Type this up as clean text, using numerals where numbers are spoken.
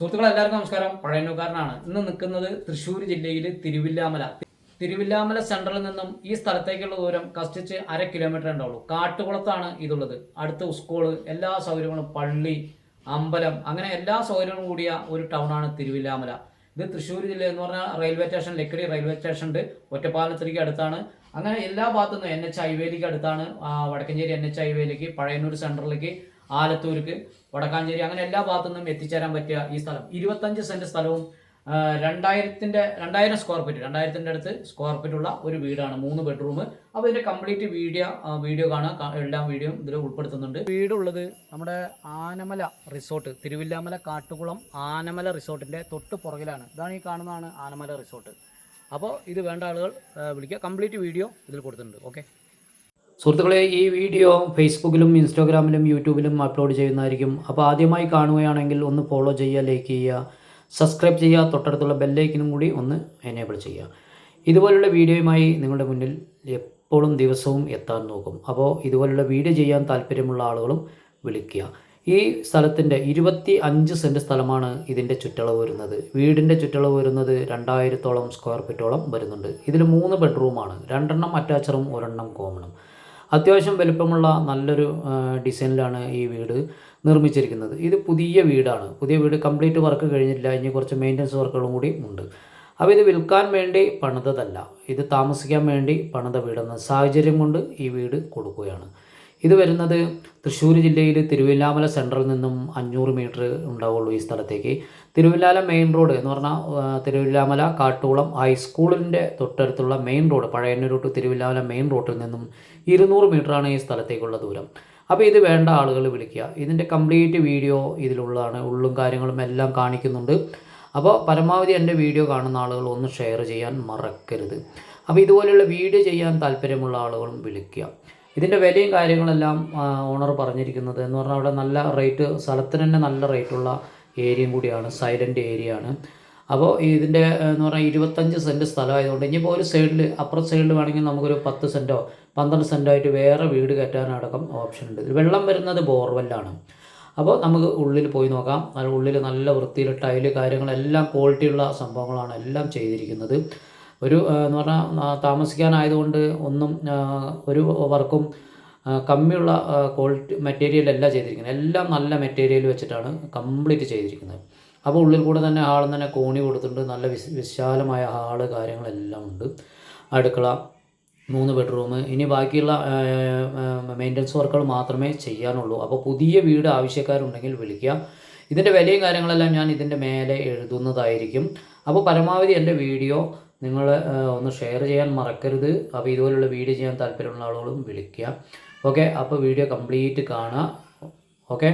സുഹൃത്തുക്കളെ എല്ലാവർക്കും നമസ്കാരം. പഴയന്നൂക്കാരനാണ്. ഇന്ന് നിൽക്കുന്നത് തൃശ്ശൂർ ജില്ലയിൽ തിരുവില്ലാമല സെൻട്രലിൽ നിന്നും ഈ സ്ഥലത്തേക്കുള്ള ദൂരം കഷ്ടിച്ച് 1/2 കിലോമീറ്റർ ഉണ്ടാവുള്ളൂ. കാട്ടുകുളത്താണ് ഇതുള്ളത്. അടുത്ത് സ്കൂള്, എല്ലാ സൗകര്യങ്ങളും, പള്ളി, അമ്പലം, അങ്ങനെ എല്ലാ സൗകര്യങ്ങളും കൂടിയ ഒരു ടൗണാണ് തിരുവില്ലാമല. ഇത് തൃശ്ശൂർ ജില്ല എന്ന് പറഞ്ഞാൽ railway station, Lakkidi railway station ഉണ്ട്, ഒറ്റപ്പാലത്തിലേക്ക് അടുത്താണ്. അങ്ങനെ എല്ലാ ഭാഗത്തുനിന്നും NH ഹൈവേയിലേക്ക് അടുത്താണ്. വടക്കഞ്ചേരി NH ഹൈവേയിലേക്ക്, പഴയന്നൂർ സെൻട്രലിലേക്ക്, ആലത്തൂർക്ക്, വടക്കാഞ്ചേരി, അങ്ങനെ എല്ലാ ഭാഗത്തുനിന്നും എത്തിച്ചേരാൻ പറ്റിയ ഈ സ്ഥലം 25 സെന്റ് സ്ഥലവും 2000 സ്ക്വയർ ഫീറ്റ്, 2000-ന്റെ അടുത്ത് സ്ക്വയർ ഫീറ്റ് ഉള്ള ഒരു വീടാണ്. 3 ബെഡ്റൂം. അപ്പോൾ ഇതിന്റെ കംപ്ലീറ്റ് വീഡിയോ കാണാം. എല്ലാ വീഡിയോയും ഇതിൽ ഉൾപ്പെടുത്തുന്നുണ്ട്. വീടുള്ളത് നമ്മുടെ ആനമല റിസോർട്ട്, തിരുവില്ലാമല കാട്ടുകുളം ആനമല റിസോർട്ടിന്റെ തൊട്ട് പുറകിലാണ്. ഇതാണ് ഈ കാണുന്നതാണ് ആനമല റിസോർട്ട്. അപ്പോൾ ഇത് വേണ്ട ആളുകൾ വിളിക്കുക. കംപ്ലീറ്റ് വീഡിയോ ഇതിൽ കൊടുത്തിട്ടുണ്ട്. ഓക്കെ സുഹൃത്തുക്കളെ, ഈ വീഡിയോ ഫേസ്ബുക്കിലും ഇൻസ്റ്റാഗ്രാമിലും യൂട്യൂബിലും അപ്ലോഡ് ചെയ്യുന്നതായിരിക്കും. അപ്പോൾ ആദ്യമായി കാണുകയാണെങ്കിൽ ഒന്ന് ഫോളോ ചെയ്യുക, ലൈക്ക് ചെയ്യുക, സബ്സ്ക്രൈബ് ചെയ്യുക, തൊട്ടടുത്തുള്ള ബെല്ലൈക്കനും കൂടി ഒന്ന് എനേബിൾ ചെയ്യുക. ഇതുപോലുള്ള വീഡിയോയുമായി നിങ്ങളുടെ മുന്നിൽ എപ്പോഴും ദിവസവും എത്താൻ നോക്കും. അപ്പോൾ ഇതുപോലുള്ള വീഡിയോ ചെയ്യാൻ താല്പര്യമുള്ള ആളുകളും വിളിക്കുക. ഈ സ്ഥലത്തിൻ്റെ 25 സെൻറ്റ് സ്ഥലമാണ് ഇതിൻ്റെ ചുറ്റളവ് വരുന്നത്. വീടിൻ്റെ ചുറ്റളവ് വരുന്നത് 2000-ഓളം സ്ക്വയർ ഫീറ്റോളം വരുന്നുണ്ട്. ഇതിൽ 3 ബെഡ്റൂമാണ്, 2 അറ്റാച്ചറും 1 കോമണും. അത്യാവശ്യം വലുപ്പമുള്ള നല്ലൊരു ഡിസൈനിലാണ് ഈ വീട് നിർമ്മിച്ചിരിക്കുന്നത്. ഇത് പുതിയ വീടാണ്. പുതിയ വീട് കംപ്ലീറ്റ് വർക്ക് കഴിഞ്ഞില്ല, ഇനി കുറച്ച് മെയിൻ്റനൻസ് വർക്കുകളും കൂടി ഉണ്ട്. അപ്പോൾ ഇത് വിൽക്കാൻ വേണ്ടി പണിതതല്ല, ഇത് താമസിക്കാൻ വേണ്ടി പണിത വീടെന്ന സാഹചര്യം കൊണ്ട് ഈ വീട് കൊടുക്കുകയാണ്. ഇത് വരുന്നത് തൃശ്ശൂർ ജില്ലയിൽ തിരുവില്ലാമല സെൻട്രലിൽ നിന്നും 500 മീറ്റർ ഉണ്ടാവുള്ളൂ ഈ സ്ഥലത്തേക്ക്. തിരുവില്ലാമല മെയിൻ റോഡ് എന്ന് പറഞ്ഞാൽ തിരുവില്ലാമല കാട്ടുകുളം ഹൈസ്കൂളിൻ്റെ തൊട്ടടുത്തുള്ള main road, Pazhayannur to Thiruvilwamala main റോഡിൽ നിന്നും 200 മീറ്ററാണ് ഈ സ്ഥലത്തേക്കുള്ള ദൂരം. അപ്പോൾ ഇത് വേണ്ട ആളുകൾ വിളിക്കുക. ഇതിൻ്റെ കംപ്ലീറ്റ് വീഡിയോ ഇതിലുള്ളതാണ്. ഉള്ളും കാര്യങ്ങളും എല്ലാം കാണിക്കുന്നുണ്ട്. അപ്പോൾ പരമാവധി എൻ്റെ വീഡിയോ കാണുന്ന ആളുകൾ ഒന്ന് ഷെയർ ചെയ്യാൻ മറക്കരുത്. അപ്പോൾ ഇതുപോലെയുള്ള വീഡിയോ ചെയ്യാൻ താല്പര്യമുള്ള ആളുകളും വിളിക്കുക. ഇതിൻ്റെ വിലയും കാര്യങ്ങളെല്ലാം ഓണർ പറഞ്ഞിരിക്കുന്നത് എന്ന് പറഞ്ഞാൽ അവിടെ നല്ല റേറ്റ്, സ്ഥലത്തിന് തന്നെ നല്ല റേറ്റുള്ള ഏരിയയും കൂടിയാണ്, സൈലൻ്റ് ഏരിയ ആണ്. അപ്പോൾ ഇതിൻ്റെ എന്ന് പറഞ്ഞാൽ 25 സെൻറ്റ് സ്ഥലമായതുകൊണ്ട് ഇനിയിപ്പോൾ ഒരു സൈഡിൽ, അപ്പുറം സൈഡിൽ വേണമെങ്കിൽ നമുക്കൊരു 10 സെൻറ്റോ 12 സെൻറ്റോ ആയിട്ട് വേറെ വീട് കയറ്റാനടക്കം ഓപ്ഷൻ ഉണ്ട്. വെള്ളം വരുന്നത് ബോർവെല്ലാണ്. അപ്പോൾ നമുക്ക് ഉള്ളിൽ പോയി നോക്കാം. ഉള്ളിൽ നല്ല വൃത്തിയിൽ ടൈല് കാര്യങ്ങളെല്ലാം ക്വാളിറ്റിയുള്ള സംഭവങ്ങളാണ് എല്ലാം ചെയ്തിരിക്കുന്നത്. ഒരു എന്ന് പറഞ്ഞാൽ താമസിക്കാനായതുകൊണ്ട് ഒന്നും ഒരു വർക്കും കമ്മിയുള്ള ക്വാളിറ്റി മെറ്റീരിയലല്ല ചെയ്തിരിക്കുന്നത്. എല്ലാം നല്ല മെറ്റീരിയൽ വെച്ചിട്ടാണ് കംപ്ലീറ്റ് ചെയ്തിരിക്കുന്നത്. അപ്പോൾ ഉള്ളിൽ കൂടെ തന്നെ ഹാളിൽ തന്നെ കോണി കൊടുത്തിട്ടുണ്ട്. നല്ല വിശാലമായ ഹാള് കാര്യങ്ങളെല്ലാം ഉണ്ട്. അടുക്കള, 3 ബെഡ്റൂം. ഇനി ബാക്കിയുള്ള മെയിൻ്റനൻസ് വർക്കുകൾ മാത്രമേ ചെയ്യാനുള്ളൂ. അപ്പോൾ പുതിയ വീട് ആവശ്യക്കാരുണ്ടെങ്കിൽ വിളിക്കുക. ഇതിൻ്റെ വിലയും കാര്യങ്ങളെല്ലാം ഞാൻ ഇതിൻ്റെ മേലെ എഴുതുന്നതായിരിക്കും. അപ്പോൾ പരമാവധി എൻ്റെ വീഡിയോ നിങ്ങൾ ഒന്ന് ഷെയർ ചെയ്യാൻ മറക്കരുത്. അപ്പോൾ ഇതുപോലുള്ള വീഡിയോ ചെയ്യാൻ താല്പര്യമുള്ള ആളുകളും വിളിക്കുക. ഓക്കെ, അപ്പോൾ വീഡിയോ കംപ്ലീറ്റ് കാണുക. ഓക്കെ.